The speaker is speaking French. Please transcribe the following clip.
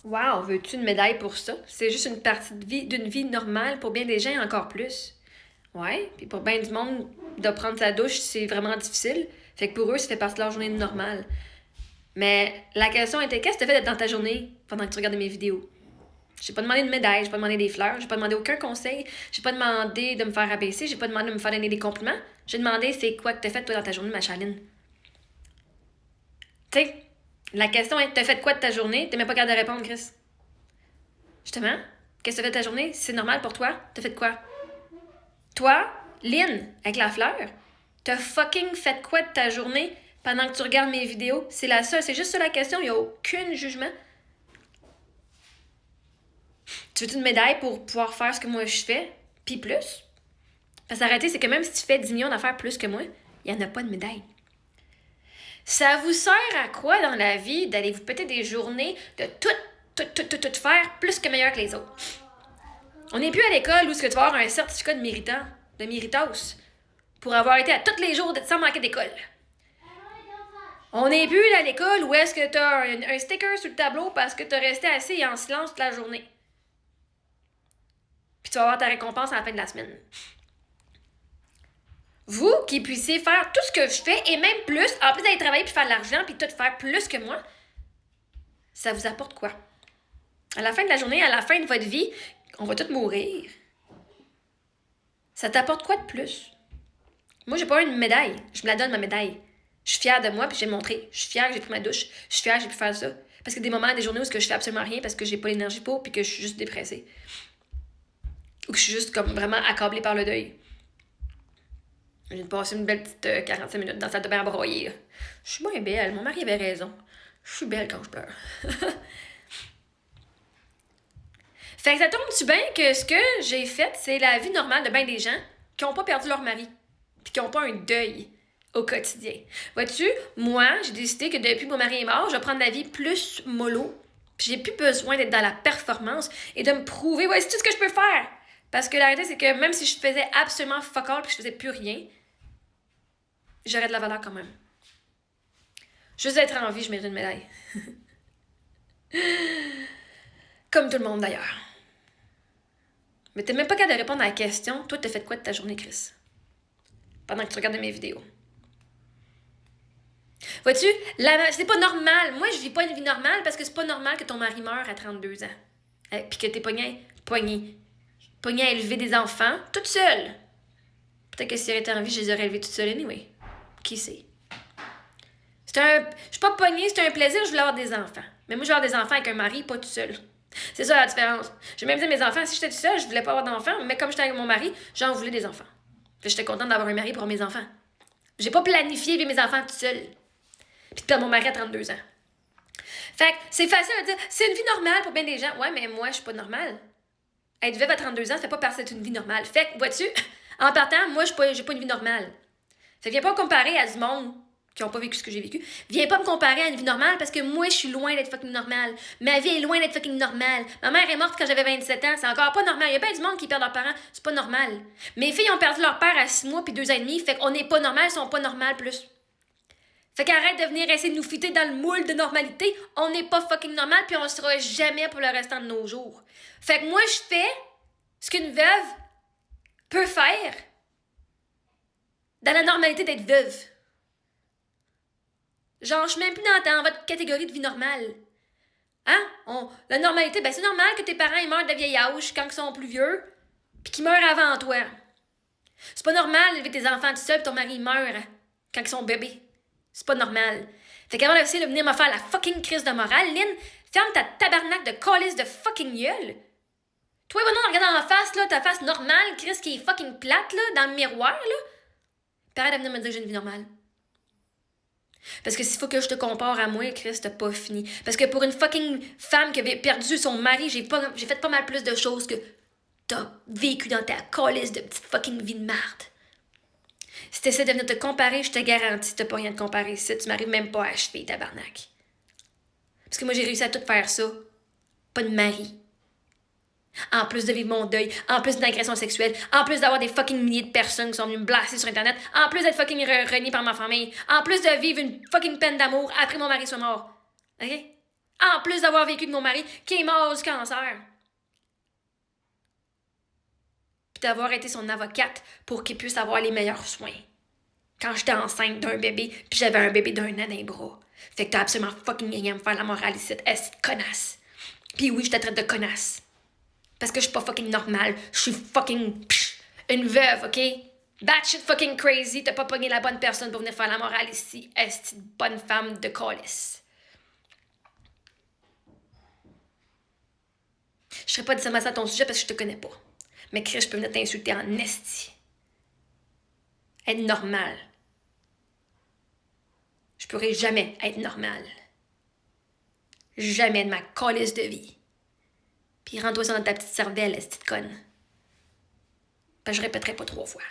Wow, veux-tu une médaille pour ça? C'est juste une partie d'une vie normale. Pour bien des gens, encore plus. Ouais, puis pour bien du monde, de prendre sa douche, c'est vraiment difficile. Fait que pour eux, ça fait partie de leur journée normale. Mais la question était, qu'est-ce que tu fait dans ta journée pendant que tu regardais mes vidéos? J'ai pas demandé de médaille, j'ai pas demandé des fleurs, j'ai pas demandé aucun conseil, j'ai pas demandé de me faire abaisser, j'ai pas demandé de me faire donner des compliments. J'ai demandé c'est quoi que t'as fait toi dans ta journée, ma chaline. Tu sais, la question est, t'as fait quoi de ta journée? T'es même pas capable de répondre, Chris. Justement, qu'est-ce que t'as fait de ta journée? C'est normal pour toi? T'as fait de quoi? Toi, Lynn, avec la fleur, t'as fucking fait quoi de ta journée pendant que tu regardes mes vidéos? C'est la seule, c'est juste ça la question, il y a aucun jugement. Tu veux une médaille pour pouvoir faire ce que moi je fais? Puis plus? Parce que arrêtez, c'est que même si tu fais 10 millions d'affaires plus que moi, il n'y en a pas de médaille. Ça vous sert à quoi dans la vie d'aller vous péter des journées de tout faire plus que meilleur que les autres? On n'est plus à l'école où ce que tu vas avoir un certificat de méritos, pour avoir été à tous les jours sans manquer d'école. On n'est plus à l'école où est-ce que tu as un sticker sur le tableau parce que tu as resté assis et en silence toute la journée. Puis tu vas avoir ta récompense à la fin de la semaine. Vous qui puissiez faire tout ce que je fais et même plus, en plus d'aller travailler puis faire de l'argent puis tout faire plus que moi, ça vous apporte quoi? À la fin de la journée, à la fin de votre vie, on va tous mourir. Ça t'apporte quoi de plus? Moi, j'ai pas eu une médaille. Je me la donne, ma médaille. Je suis fière de moi puis j'ai montré. Je suis fière que j'ai pris ma douche. Je suis fière que j'ai pu faire ça. Parce qu'il y a des moments, des journées où je fais absolument rien parce que j'ai pas l'énergie pour puis que je suis juste dépressée. Ou que je suis juste comme vraiment accablée par le deuil. J'ai passé une belle petite 45 minutes dans sa salle de bain à broyer. Je suis moins belle. Mon mari avait raison. Je suis belle quand je pleure. Fait que ça tombe-tu bien que ce que j'ai fait, c'est la vie normale de bien des gens qui n'ont pas perdu leur mari. Puis qui n'ont pas un deuil au quotidien. Vois-tu, moi, j'ai décidé que depuis que mon mari est mort, je vais prendre la vie plus mollo. Puis j'ai plus besoin d'être dans la performance et de me prouver, ouais, c'est tout ce que je peux faire. Parce que la réalité, c'est que même si je faisais absolument fuck all puis que je faisais plus rien, j'aurais de la valeur quand même. Juste d'être en vie, je mérite une médaille. Comme tout le monde d'ailleurs. Mais t'es même pas capable de répondre à la question. Toi, t'as fait quoi de ta journée, Chris? Pendant que tu regardais mes vidéos. Vois-tu, c'est pas normal. Moi, je vis pas une vie normale parce que c'est pas normal que ton mari meure à 32 ans. Puis que t'es pogné à élever des enfants toute seule. Peut-être que si j'aurais été en vie, je les aurais élevés toute seule anyway. Qui sait? Je suis pas pognée, c'est un plaisir, je voulais avoir des enfants. Mais moi, je veux avoir des enfants avec un mari, pas tout seul. C'est ça la différence. J'ai même dit à mes enfants, si j'étais toute seule, je voulais pas avoir d'enfants, mais comme j'étais avec mon mari, j'en voulais des enfants. J'étais contente d'avoir un mari pour mes enfants. J'ai pas planifié vivre mes enfants toute seule. Puis de perdre mon mari à 32 ans. Fait que c'est facile à dire, c'est une vie normale pour bien des gens. Ouais, mais moi, je suis pas normale. Être veuve à 32 ans, ça fait pas partie d'une vie normale. Fait que, vois-tu, en partant, moi, j'ai pas une vie normale. Fait que viens pas me comparer à du monde qui ont pas vécu ce que j'ai vécu. Viens pas me comparer à une vie normale parce que moi, je suis loin d'être fucking normale. Ma vie est loin d'être fucking normale. Ma mère est morte quand j'avais 27 ans. C'est encore pas normal. Il y a pas du monde qui perd leurs parents. C'est pas normal. Mes filles ont perdu leur père à 6 mois puis 2 ans et demi. Fait qu'on n'est pas normal, elles sont pas normales plus. Fait qu'arrête de venir essayer de nous fitter dans le moule de normalité. On n'est pas fucking normal puis on sera jamais pour le restant de nos jours. Fait que moi, je fais ce qu'une veuve peut faire dans la normalité d'être veuve. Genre, je suis même plus dans votre catégorie de vie normale. Hein? La normalité, ben c'est normal que tes parents ils meurent de vieil âge quand ils sont plus vieux, puis qu'ils meurent avant toi. C'est pas normal d'élever tes enfants tout seul pis ton mari meurt quand ils sont bébés. C'est pas normal. Fait qu'avant d'essayer de venir me faire la fucking crise de morale, Lynn, ferme ta tabarnak de calice de fucking gueule. Toi, va non, regarde en face, là, ta face normale, Chris qui est fucking plate, là, dans le miroir, là. Puis arrête de venir me dire que j'ai une vie normale. Parce que s'il faut que je te compare à moi, Chris, t'as pas fini. Parce que pour une fucking femme qui avait perdu son mari, j'ai fait pas mal plus de choses que t'as vécu dans ta calice de petite fucking vie de marde. Si t'essaies de venir te comparer, je te garantis, t'as pas rien de comparer. Si tu m'arrives même pas à achever, tabarnak. Parce que moi, j'ai réussi à tout faire ça. Pas de mari. En plus de vivre mon deuil, en plus d'une agression sexuelle, en plus d'avoir des fucking milliers de personnes qui sont venues me blaster sur Internet, en plus d'être fucking reniée par ma famille, en plus de vivre une fucking peine d'amour après mon mari soit mort. OK? En plus d'avoir vécu de mon mari qui est mort du cancer. Puis d'avoir été son avocate pour qu'il puisse avoir les meilleurs soins. Quand j'étais enceinte d'un bébé, puis j'avais un bébé d'1 an dans les bras. Fait que t'as absolument fucking rien à me faire la morale ici, est connasse. Puis oui, je te traite de connasse. Parce que je suis pas fucking normale. Je suis fucking une veuve, OK? That shit fucking crazy. T'as pas pogné la bonne personne pour venir faire la morale ici. Est bonne femme de calice. Je serais pas dit ça à ton sujet parce que je te connais pas. Mais Chris, je peux venir t'insulter en esti. Être normal. Je pourrais jamais être normal. Jamais de ma calice de vie. Puis rends-toi ça dans ta petite cervelle, esti de conne. Ben, je répéterai pas 3 fois.